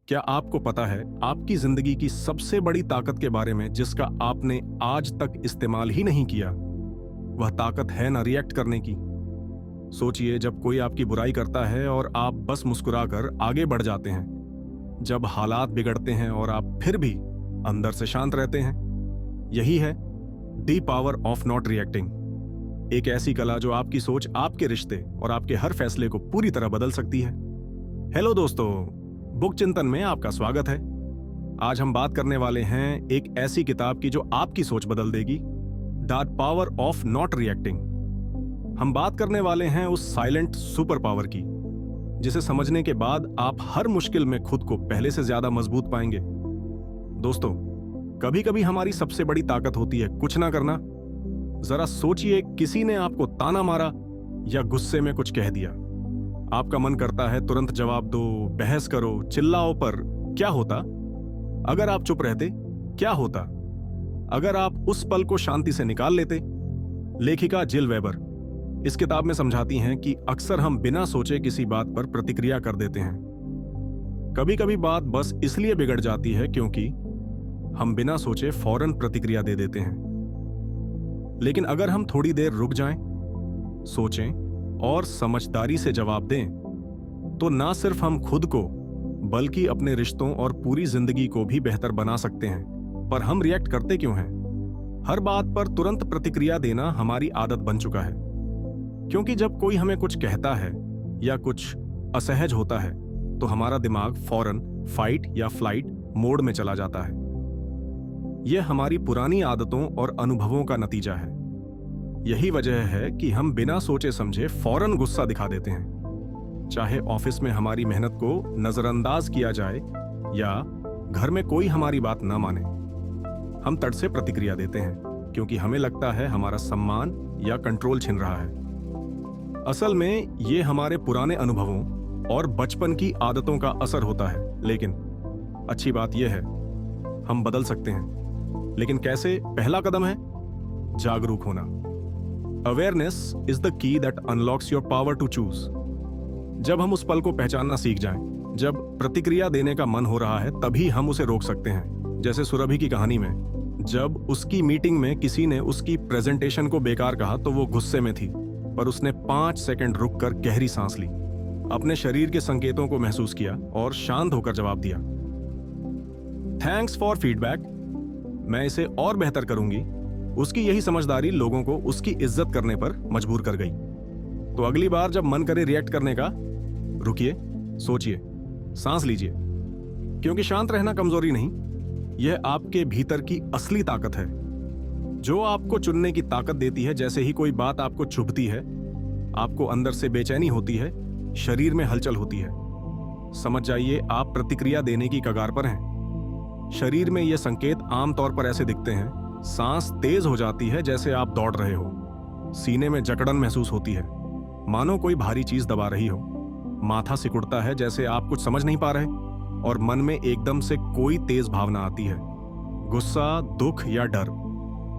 क्या आपको पता है आपकी जिंदगी की सबसे बड़ी ताकत के बारे में जिसका आपने आज तक इस्तेमाल ही नहीं किया? वह ताकत है ना रिएक्ट करने की। सोचिए, जब कोई आपकी बुराई करता है और आप बस मुस्कुराकर आगे बढ़ जाते हैं। जब हालात बिगड़ते हैं और आप फिर भी अंदर से शांत रहते हैं। यही है the power of not reacting. एक ऐसी कला जो आपकी सोच, आपके रिश्ते और आपके हर फैसले को पूरी तरह बदल सकती है। हेलो दोस्तों, बुक चिंतन में आपका स्वागत है। आज हम बात करने वाले हैं एक ऐसी किताब की जो आपकी सोच बदल देगी, the power of not reacting. हम बात करने वाले हैं उस साइलेंट सुपर पावर की जिसे समझने के बाद आप हर मुश्किल में खुद को पहले से ज्यादा मजबूत पाएंगे। दोस्तों, कभी कभी हमारी सबसे बड़ी ताकत होती है कुछ ना करना। जरा सोचिए, किसी ने आपको ताना मारा या गुस्से में कुछ कह दिया। आपका मन करता है तुरंत जवाब दो, बहस करो, चिल्लाओ, पर क्या होता अगर आप चुप रहते? क्या होता अगर आप उस पल को शांति से निकाल लेते? लेखिका जिल वेबर इस किताब में समझाती हैं कि अक्सर हम बिना सोचे किसी बात पर प्रतिक्रिया कर देते हैं। कभी कभी बात बस इसलिए बिगड़ जाती है क्योंकि हम बिना सोचे फौरन प्रतिक्रिया दे देते हैं। लेकिन अगर हम थोड़ी देर रुक जाएं, सोचें और समझदारी से जवाब दें, तो ना सिर्फ हम खुद को बल्कि अपने रिश्तों और पूरी जिंदगी को भी बेहतर बना सकते हैं। पर हम रिएक्ट करते क्यों हैं? हर बात पर तुरंत प्रतिक्रिया देना हमारी आदत बन चुका है। क्योंकि जब कोई हमें कुछ कहता है या कुछ असहज होता है तो हमारा दिमाग फौरन फाइट या फ्लाइट मोड में चला जाता है। यह हमारी पुरानी आदतों और अनुभवों का नतीजा है। यही वजह है कि हम बिना सोचे समझे फौरन गुस्सा दिखा देते हैं। चाहे ऑफिस में हमारी मेहनत को नजरअंदाज किया जाए या घर में कोई हमारी बात ना माने, हम तट से प्रतिक्रिया देते हैं क्योंकि हमें लगता है हमारा सम्मान या कंट्रोल छिन रहा है। असल में ये हमारे पुराने अनुभवों और बचपन की आदतों का असर होता है। लेकिन अच्छी बात यह है, हम बदल सकते हैं। लेकिन कैसे? पहला कदम है जागरूक होना। Awareness is the key that unlocks your power to choose. जब हम उस पल को पहचानना सीख जाएं, जब प्रतिक्रिया देने का मन हो रहा है, तभी हम उसे रोक सकते हैं। जैसे सुरभि की कहानी में, जब उसकी मीटिंग में किसी ने उसकी प्रेजेंटेशन को बेकार कहा तो वो गुस्से में थी, पर उसने 5 सेकंड रुककर गहरी सांस ली, अपने शरीर के संकेतों को महसूस किया और शांत होकर जवाब दिया, थैंक्स फॉर फीडबैक, मैं इसे और बेहतर करूंगी। उसकी यही समझदारी लोगों को उसकी इज्जत करने पर मजबूर कर गई। तो अगली बार जब मन करे रिएक्ट करने का, रुकिए, सोचिए, सांस लीजिए। क्योंकि शांत रहना कमजोरी नहीं, यह आपके भीतर की असली ताकत है जो आपको चुनने की ताकत देती है। जैसे ही कोई बात आपको चुभती है, आपको अंदर से बेचैनी होती है, शरीर में हलचल होती है, समझ जाइए आप प्रतिक्रिया देने की कगार पर हैं। शरीर में ये संकेत आमतौर पर ऐसे दिखते हैं। सांस तेज हो जाती है जैसे आप दौड़ रहे हो, सीने में जकड़न महसूस होती है मानो कोई भारी चीज दबा रही हो, माथा सिकुड़ता है जैसे आप कुछ समझ नहीं पा रहे, और मन में एकदम से कोई तेज भावना आती है, गुस्सा, दुख या डर।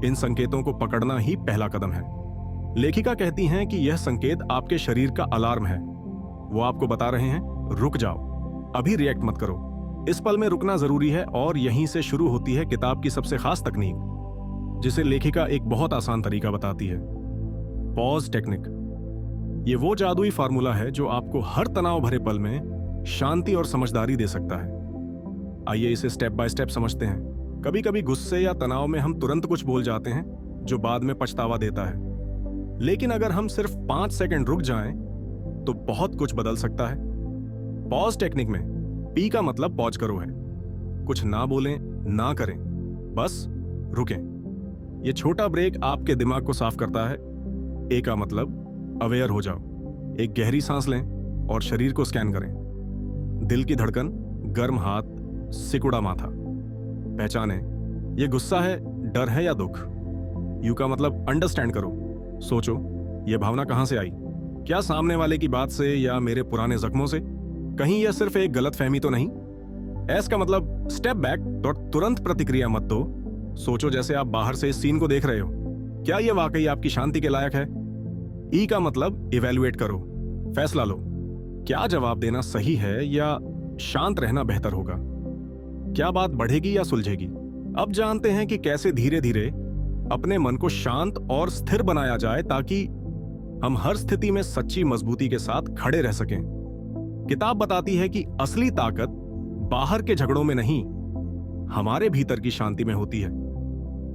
इन संकेतों को पकड़ना ही पहला कदम है। लेखिका कहती हैं कि यह संकेत आपके शरीर का अलार्म है। वो आपको बता रहे हैं, रुक जाओ, अभी रिएक्ट मत करो। इस पल में रुकना जरूरी है। और यहीं से शुरू होती है किताब की सबसे खास तकनीक, जिसे लेखिका एक बहुत आसान तरीका बताती है, पॉज टेक्निक। ये वो जादुई फार्मूला है जो आपको हर तनाव भरे पल में शांति और समझदारी दे सकता है। आइए इसे स्टेप बाय स्टेप समझते हैं। कभी कभी गुस्से या तनाव में हम तुरंत कुछ बोल जाते हैं जो बाद में पछतावा देता है। लेकिन अगर हम सिर्फ 5 सेकंड रुक जाएं, तो बहुत कुछ बदल सकता है। पॉज टेक्निक में पी का मतलब पॉज करो है। कुछ ना बोलें, ना करें, बस रुकें। ये छोटा ब्रेक आपके दिमाग को साफ करता है। ए का मतलब अवेयर हो जाओ। एक गहरी सांस लें और शरीर को स्कैन करें। दिल की धड़कन, गर्म हाथ, सिकुड़ा माथा, पहचानें ये गुस्सा है, डर है या दुख। यू का मतलब अंडरस्टैंड करो। सोचो, ये भावना कहां से आई? क्या सामने वाले की बात से या मेरे पुराने जख्मों से? कहीं यह सिर्फ एक गलतफहमी तो नहीं? एस का मतलब स्टेप बैक और तुरंत प्रतिक्रिया मत दो। सोचो जैसे आप बाहर से इस सीन को देख रहे हो, क्या यह वाकई आपकी शांति के लायक है? ई का मतलब इवैल्यूएट करो, फैसला लो, क्या जवाब देना सही है या शांत रहना बेहतर होगा। क्या बात बढ़ेगी या सुलझेगी? अब जानते हैं कि कैसे धीरे धीरे अपने मन को शांत और स्थिर बनाया जाए ताकि हम हर स्थिति में सच्ची मजबूती के साथ खड़े रह सकें। किताब बताती है कि असली ताकत बाहर के झगड़ों में नहीं, हमारे भीतर की शांति में होती है।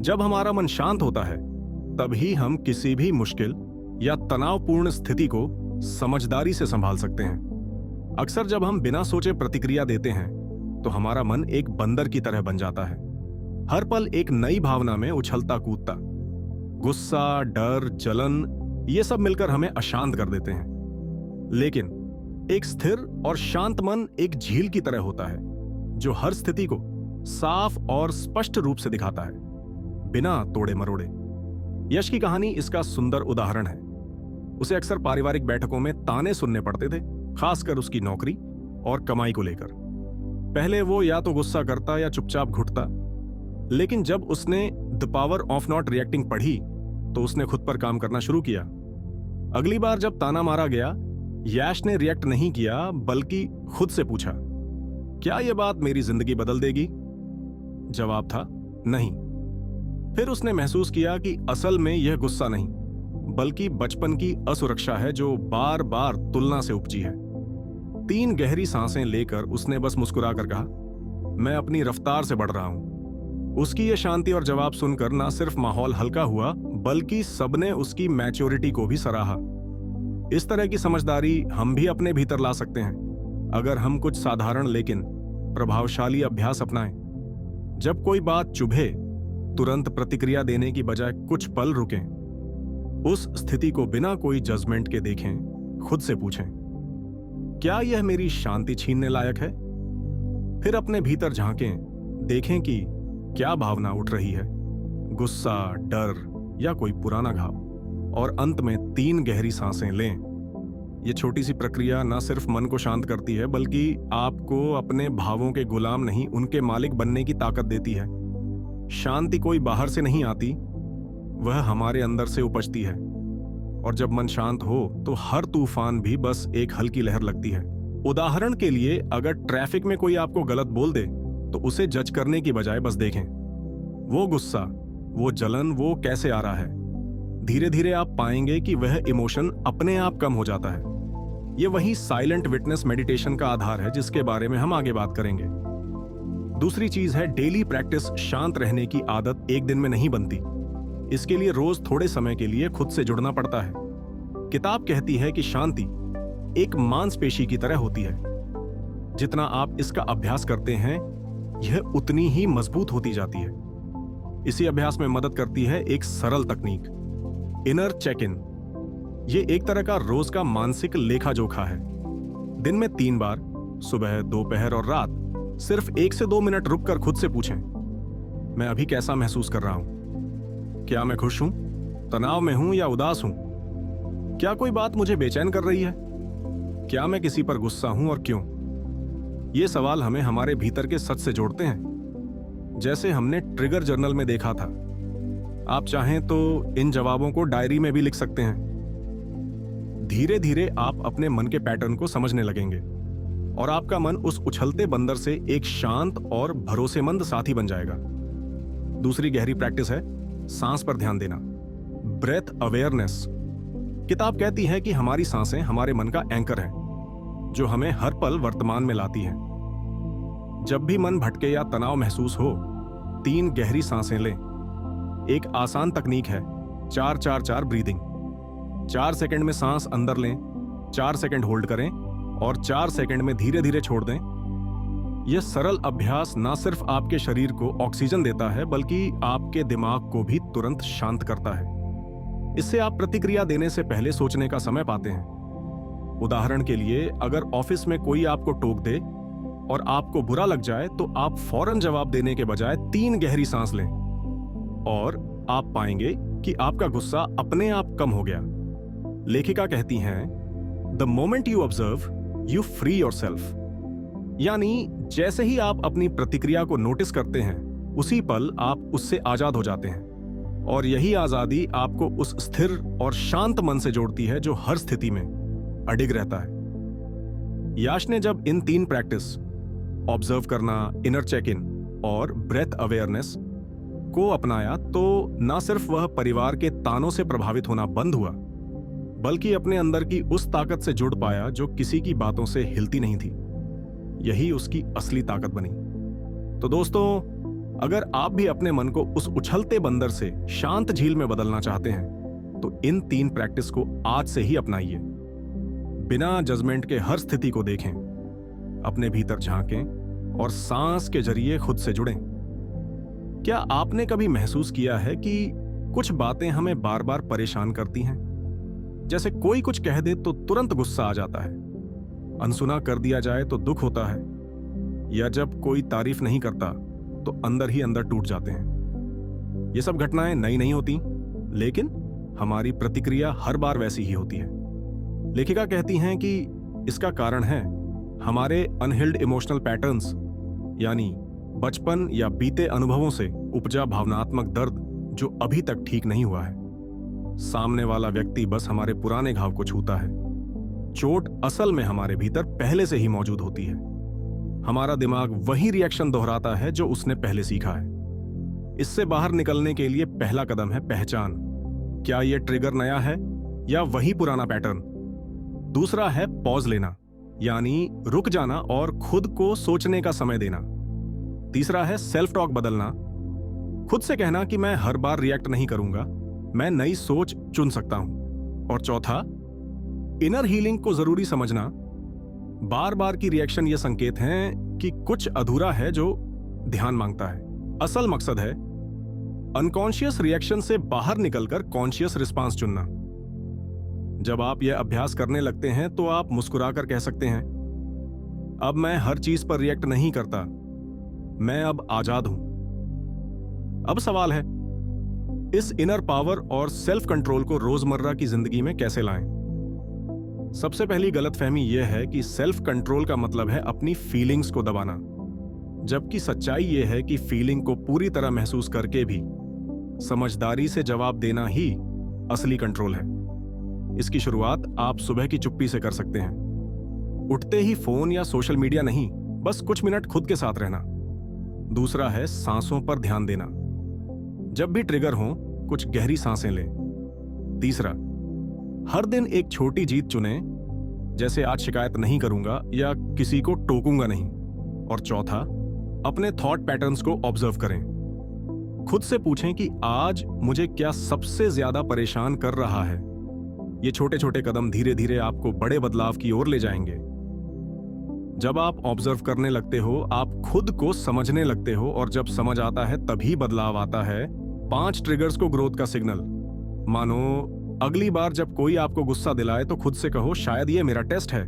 जब हमारा मन शांत होता है तभी हम किसी भी मुश्किल या तनावपूर्ण स्थिति को समझदारी से संभाल सकते हैं। अक्सर जब हम बिना सोचे प्रतिक्रिया देते हैं तो हमारा मन एक बंदर की तरह बन जाता है, हर पल एक नई भावना में उछलता कूदता। गुस्सा, डर, जलन, ये सब मिलकर हमें अशांत कर देते हैं। लेकिन एक स्थिर और शांत मन एक झील की तरह होता है जो हर स्थिति को साफ और स्पष्ट रूप से दिखाता है, बिना तोड़े मरोड़े। यश की कहानी इसका सुंदर उदाहरण है। उसे अक्सर पारिवारिक बैठकों में ताने सुनने पड़ते थे, खासकर उसकी नौकरी और कमाई को लेकर। पहले वो या तो गुस्सा करता या चुपचाप घुटता, लेकिन जब उसने the power of not reacting पढ़ी तो उसने खुद पर काम करना शुरू किया। अगली बार जब ताना मारा गया, यश ने रिएक्ट नहीं किया बल्कि खुद से पूछा, क्या यह बात मेरी जिंदगी बदल देगी? जवाब था नहीं। फिर उसने महसूस किया कि असल में यह गुस्सा नहीं बल्कि बचपन की असुरक्षा है जो बार बार तुलना से उपजी है। 3 गहरी सांसें लेकर उसने बस मुस्कुराकर कहा, मैं अपनी रफ्तार से बढ़ रहा हूं। उसकी यह शांति और जवाब सुनकर ना सिर्फ माहौल हल्का हुआ बल्कि सबने उसकी मैच्योरिटी को भी सराहा। इस तरह की समझदारी हम भी अपने भीतर ला सकते हैं अगर हम कुछ साधारण लेकिन प्रभावशाली अभ्यास अपनाएं। जब कोई बात चुभे, तुरंत प्रतिक्रिया देने की बजाय कुछ पल रुकें, उस स्थिति को बिना कोई जजमेंट के देखें, खुद से पूछें, क्या यह मेरी शांति छीनने लायक है? फिर अपने भीतर झांकें, देखें कि क्या भावना उठ रही है, गुस्सा, डर या कोई पुराना घाव। और अंत में 3 गहरी सांसें लें। यह छोटी सी प्रक्रिया न सिर्फ मन को शांत करती है बल्कि आपको अपने भावों के गुलाम नहीं, उनके मालिक बनने की ताकत देती है। शांति कोई बाहर से नहीं आती, वह हमारे अंदर से उपजती है। और जब मन शांत हो तो हर तूफान भी बस एक हल्की लहर लगती है। उदाहरण के लिए, अगर ट्रैफिक में कोई आपको गलत बोल दे तो उसे जज करने की बजाय बस देखें, वो गुस्सा, वो जलन, वो कैसे आ रहा है। धीरे धीरे आप पाएंगे कि वह इमोशन अपने आप कम हो जाता है। ये वही साइलेंट विटनेस मेडिटेशन का आधार है जिसके बारे में हम आगे बात करेंगे। दूसरी चीज है डेली प्रैक्टिस। शांत रहने की आदत एक दिन में नहीं बनती, इसके लिए रोज थोड़े समय के लिए खुद से जुड़ना पड़ता है। किताब कहती है कि शांति एक मांसपेशी की तरह होती है, जितना आप इसका अभ्यास करते हैं यह उतनी ही मजबूत होती जाती है। इसी अभ्यास में मदद करती है एक सरल तकनीक, इनर चेक इन। यह एक तरह का रोज का मानसिक लेखा जोखा है। दिन में 3 बार, सुबह, दोपहर और रात, सिर्फ 1 से 2 मिनट रुककर खुद से पूछें, मैं अभी कैसा महसूस कर रहा हूं? क्या मैं खुश हूं, तनाव में हूं या उदास हूं? क्या कोई बात मुझे बेचैन कर रही है? क्या मैं किसी पर गुस्सा हूं और क्यों? ये सवाल हमें हमारे भीतर के सच से जोड़ते हैं, जैसे हमने ट्रिगर जर्नल में देखा था। आप चाहें तो इन जवाबों को डायरी में भी लिख सकते हैं। धीरे धीरे आप अपने मन के पैटर्न को समझने लगेंगे और आपका मन उस उछलते बंदर से एक शांत और भरोसेमंद साथी बन जाएगा। दूसरी गहरी प्रैक्टिस है सांस पर ध्यान देना, ब्रेथ अवेयरनेस। किताब कहती है कि हमारी सांसें हमारे मन का एंकर हैं, जो हमें हर पल वर्तमान में लाती हैं। जब भी मन भटके या तनाव महसूस हो, 3 गहरी सांसें लें। एक आसान तकनीक है 4-4-4 ब्रीदिंग। 4 सेकंड में सांस अंदर लें, 4 सेकंड होल्ड करें और 4 सेकंड में धीरे धीरे छोड़ दें। यह सरल अभ्यास न सिर्फ आपके शरीर को ऑक्सीजन देता है बल्कि आपके दिमाग को भी तुरंत शांत करता है। इससे आप प्रतिक्रिया देने से पहले सोचने का समय पाते हैं। उदाहरण के लिए, अगर ऑफिस में कोई आपको टोक दे और आपको बुरा लग जाए तो आप फौरन जवाब देने के बजाय 3 गहरी सांस लें और आप पाएंगे कि आपका गुस्सा अपने आप कम हो गया। लेखिका कहती हैं, the moment you observe you free yourself. यानी जैसे ही आप अपनी प्रतिक्रिया को नोटिस करते हैं, उसी पल आप उससे आजाद हो जाते हैं। और यही आजादी आपको उस स्थिर और शांत मन से जोड़ती है जो हर स्थिति में अडिग रहता है। याश ने जब इन 3 प्रैक्टिस ऑब्जर्व करना, इनर चेक इन और ब्रेथ अवेयरनेस को अपनाया तो न सिर्फ वह परिवार के तानों से प्रभावित होना बंद हुआ, बल्कि अपने अंदर की उस ताकत से जुड़ पाया जो किसी की बातों से हिलती नहीं थी। यही उसकी असली ताकत बनी। तो दोस्तों, अगर आप भी अपने मन को उस उछलते बंदर से शांत झील में बदलना चाहते हैं तो इन 3 प्रैक्टिस को आज से ही अपनाइए। बिना जजमेंट के हर स्थिति को देखें, अपने भीतर झांकें और सांस के जरिए खुद से जुड़ें। क्या आपने कभी महसूस किया है कि कुछ बातें हमें बार बार परेशान करती हैं? जैसे कोई कुछ कह दे तो तुरंत गुस्सा आ जाता है, अनसुना कर दिया जाए तो दुख होता है, या जब कोई तारीफ नहीं करता तो अंदर ही अंदर टूट जाते हैं। ये सब घटनाएं नई नहीं होती, लेकिन हमारी प्रतिक्रिया हर बार वैसी ही होती है। लेखिका कहती हैं कि इसका कारण है हमारे अनहील्ड इमोशनल पैटर्न्स, यानी बचपन या बीते अनुभवों से उपजा भावनात्मक दर्द जो अभी तक ठीक नहीं हुआ है। सामने वाला व्यक्ति बस हमारे पुराने घाव को छूता है। चोट असल में हमारे भीतर पहले से ही मौजूद होती है। हमारा दिमाग वही रिएक्शन दोहराता है जो उसने पहले सीखा है। इससे बाहर निकलने के लिए पहला कदम है पहचान। क्या यह ट्रिगर नया है या वही पुराना पैटर्न? दूसरा है पॉज लेना, यानी रुक जाना और खुद को सोचने का समय देना। तीसरा है सेल्फ टॉक बदलना, खुद से कहना कि मैं हर बार रिएक्ट नहीं करूंगा, मैं नई सोच चुन सकता हूं। और चौथा, इनर हीलिंग को जरूरी समझना। बार बार की रिएक्शन ये संकेत हैं कि कुछ अधूरा है जो ध्यान मांगता है। असल मकसद है अनकॉन्शियस रिएक्शन से बाहर निकलकर कॉन्शियस रिस्पांस चुनना। जब आप यह अभ्यास करने लगते हैं तो आप मुस्कुराकर कह सकते हैं, अब मैं हर चीज पर रिएक्ट नहीं करता, मैं अब आजाद हूं। अब सवाल है, इस इनर पावर और सेल्फ कंट्रोल को रोजमर्रा की जिंदगी में कैसे लाएं? सबसे पहली गलतफहमी यह है कि सेल्फ कंट्रोल का मतलब है अपनी फीलिंग्स को दबाना, जबकि सच्चाई यह है कि फीलिंग को पूरी तरह महसूस करके भी समझदारी से जवाब देना ही असली कंट्रोल है। इसकी शुरुआत आप सुबह की चुप्पी से कर सकते हैं। उठते ही फोन या सोशल मीडिया नहीं, बस कुछ मिनट खुद के साथ रहना। दूसरा है सांसों पर ध्यान देना। जब भी ट्रिगर हो, कुछ गहरी सांसें लें। तीसरा, हर दिन एक छोटी जीत चुनें, जैसे आज शिकायत नहीं करूंगा या किसी को टोकूंगा नहीं। और चौथा, अपने थॉट पैटर्न्स को ऑब्जर्व करें। खुद से पूछें कि आज मुझे क्या सबसे ज्यादा परेशान कर रहा है। ये छोटे छोटे कदम धीरे धीरे आपको बड़े बदलाव की ओर ले जाएंगे। जब आप ऑब्जर्व करने लगते हो, आप खुद को समझने लगते हो, और जब समझ आता है तभी बदलाव आता है। 5 ट्रिगर्स को ग्रोथ का सिग्नल मानो। अगली बार जब कोई आपको गुस्सा दिलाए तो खुद से कहो, शायद ये मेरा टेस्ट है।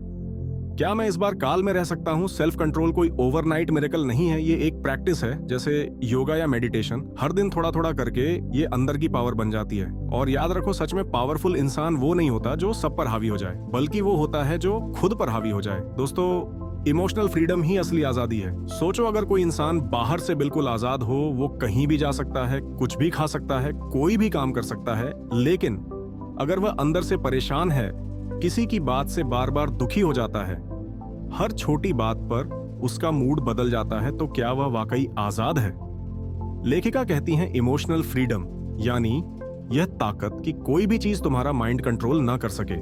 क्या मैं इस बार काल में रह सकता हूं? सेल्फ कंट्रोल कोई ओवरनाइट मिरेकल नहीं है, ये एक प्रैक्टिस है, जैसे योगा या मेडिटेशन। हर दिन थोड़ा थोड़ा करके ये अंदर की पावर बन जाती है। और याद रखो, सच में पावरफुल इंसान वो नहीं होता जो सब पर हावी हो जाए, बल्कि वो होता है जो खुद पर हावी हो जाए। दोस्तों, इमोशनल फ्रीडम ही असली आजादी है। सोचो, अगर कोई इंसान बाहर से बिल्कुल आजाद हो, वो कहीं भी जा सकता है, कुछ भी खा सकता है, कोई भी काम कर सकता है, लेकिन अगर वह अंदर से परेशान है, किसी की बात से बार बार दुखी हो जाता है, हर छोटी बात पर उसका मूड बदल जाता है, तो क्या वह वाकई आजाद है? लेखिका कहती हैं, इमोशनल फ्रीडम यानी यह ताकत कि कोई भी चीज तुम्हारा माइंड कंट्रोल ना कर सके।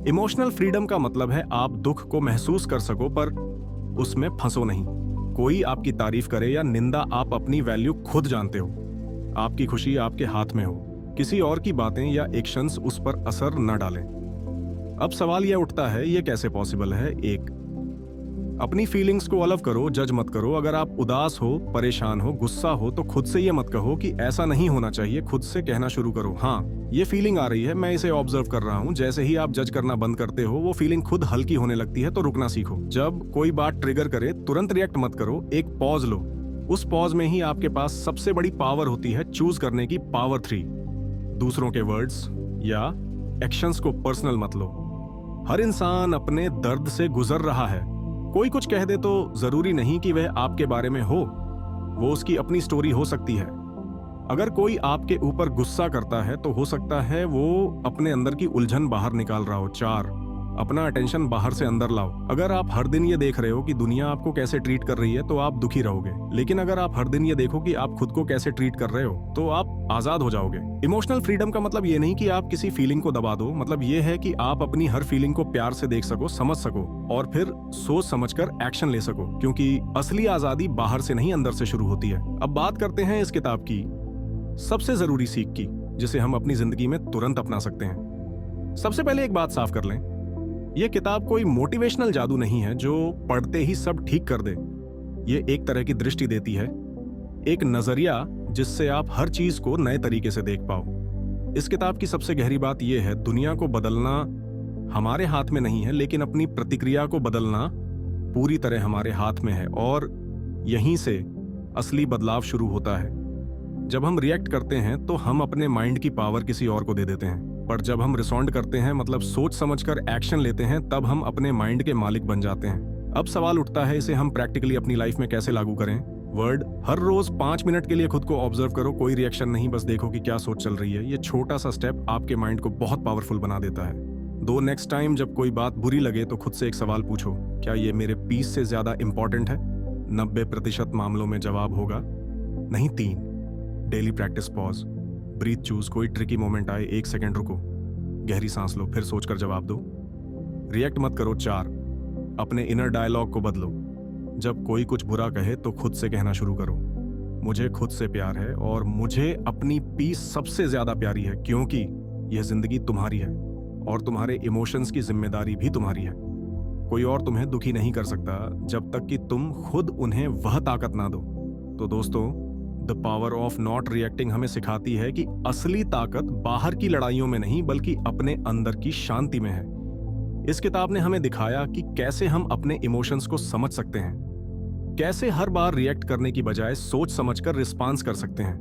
इमोशनल फ्रीडम का मतलब है आप दुख को महसूस कर सको, पर उसमें फंसो नहीं। कोई आपकी तारीफ करे या निंदा, आप अपनी वैल्यू खुद जानते हो। आपकी खुशी आपके हाथ में हो, किसी और की बातें या एक्शंस उस पर असर न डालें। अब सवाल यह उठता है, यह कैसे पॉसिबल है? एक, अपनी फीलिंग्स को अलग करो, जज मत करो। अगर आप उदास हो, परेशान हो, गुस्सा हो, तो खुद से यह मत कहो कि ऐसा नहीं होना चाहिए। खुद से कहना शुरू करो, हाँ, ये फीलिंग आ रही है, मैं इसे ऑब्जर्व कर रहा हूँ। जैसे ही आप जज करना बंद करते हो, वो फीलिंग खुद हल्की होने लगती है। तो रुकना सीखो। जब कोई बात ट्रिगर करे, तुरंत रिएक्ट मत करो, एक पॉज लो। उस पॉज में ही आपके पास सबसे बड़ी पावर होती है, चूज करने की पावर 3। दूसरों के वर्ड्स या एक्शंस को पर्सनल मत लो। हर इंसान अपने दर्द से गुजर रहा है। कोई कुछ कह दे तो जरूरी नहीं कि वह आपके बारे में हो, वो उसकी अपनी स्टोरी हो सकती है। अगर कोई आपके ऊपर गुस्सा करता है तो हो सकता है वो अपने अंदर की उलझन बाहर निकाल रहा हो। 4, अपना अटेंशन बाहर से अंदर लाओ। अगर आप हर दिन ये देख रहे हो कि दुनिया आपको कैसे ट्रीट कर रही है तो आप दुखी रहोगे, लेकिन अगर आप हर दिन ये देखो कि आप खुद को कैसे ट्रीट कर रहे हो तो आप आजाद हो जाओगे। इमोशनल फ्रीडम का मतलब ये नहीं कि आप किसी फीलिंग को दबा दो, मतलब ये है कि आप अपनी हर फीलिंग को प्यार से देख सको, समझ सको और फिर सोच समझकर एक्शन ले सको, क्योंकि असली आजादी बाहर से नहीं अंदर से शुरू होती है। अब बात करते हैं इस किताब की सबसे जरूरी सीख की, जिसे हम अपनी जिंदगी में तुरंत अपना सकते हैं। सबसे पहले एक बात साफ कर लें, यह किताब कोई मोटिवेशनल जादू नहीं है जो पढ़ते ही सब ठीक कर दे। ये एक तरह की दृष्टि देती है, एक नजरिया जिससे आप हर चीज को नए तरीके से देख पाओ। इस किताब की सबसे गहरी बात यह है, दुनिया को बदलना हमारे हाथ में नहीं है, लेकिन अपनी प्रतिक्रिया को बदलना पूरी तरह हमारे हाथ में है। और यहीं से असली बदलाव शुरू होता है। जब हम रिएक्ट करते हैं तो हम अपने माइंड की पावर किसी और को दे देते हैं, पर जब हम रिस्पॉन्ड करते हैं, मतलब सोच समझकर एक्शन लेते हैं, तब हम अपने माइंड के मालिक बन जाते हैं। अब सवाल उठता है, इसे हम प्रैक्टिकली अपनी लाइफ में कैसे लागू करें। वर्ड, हर रोज 5 मिनट के लिए खुद को ऑब्जर्व करो, कोई रिएक्शन नहीं, बस देखो कि क्या सोच चल रही है। ये छोटा सा स्टेप आपके माइंड को बहुत पावरफुल बना देता है। नेक्स्ट टाइम जब कोई बात बुरी लगे तो खुद से एक सवाल पूछो, क्या ये मेरे पीस से ज्यादा इंपॉर्टेंट है? 90% मामलों में जवाब होगा नहीं। 3 daily practice pause, breathe choose, कोई ट्रिकी मोमेंट आए 1 सेकेंड रुको, गहरी सांस लो, फिर सोचकर जवाब दो, रिएक्ट मत करो। 4 अपने इनर डायलॉग को बदलो, जब कोई कुछ बुरा कहे तो खुद से कहना शुरू करो, मुझे खुद से प्यार है और मुझे अपनी पीस सबसे ज्यादा प्यारी है, क्योंकि यह जिंदगी तुम्हारी है और तुम्हारे इमोशंस की जिम्मेदारी भी तुम्हारी है। कोई और तुम्हें दुखी नहीं कर सकता जब तक कि तुम खुद उन्हें वह ताकत ना दो। तो दोस्तों, the power of not reacting हमें सिखाती है कि असली ताकत बाहर की लड़ाइयों में नहीं, बल्कि अपने अंदर की शांति में है। इस किताब ने हमें दिखाया कि कैसे हम अपने इमोशंस को समझ सकते हैं, कैसे हर बार रिएक्ट करने की बजाय सोच समझकर रिस्पॉन्स कर सकते हैं,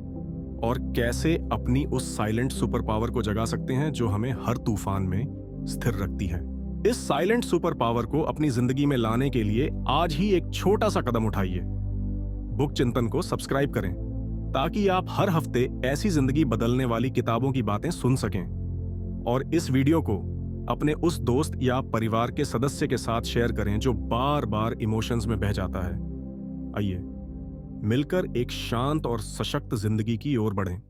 और कैसे अपनी उस साइलेंट सुपर पावर को जगा सकते हैं जो हमें हर तूफान में स्थिर रखती है। इस साइलेंट सुपर पावर को अपनी जिंदगी में लाने के लिए आज ही एक छोटा सा कदम उठाइए। बुक चिंतन को सब्सक्राइब करें ताकि आप हर हफ्ते ऐसी जिंदगी बदलने वाली किताबों की बातें सुन सकें, और इस वीडियो को अपने उस दोस्त या परिवार के सदस्य के साथ शेयर करें जो बार बार इमोशंस में बह जाता है। आइए मिलकर एक शांत और सशक्त जिंदगी की ओर बढ़ें।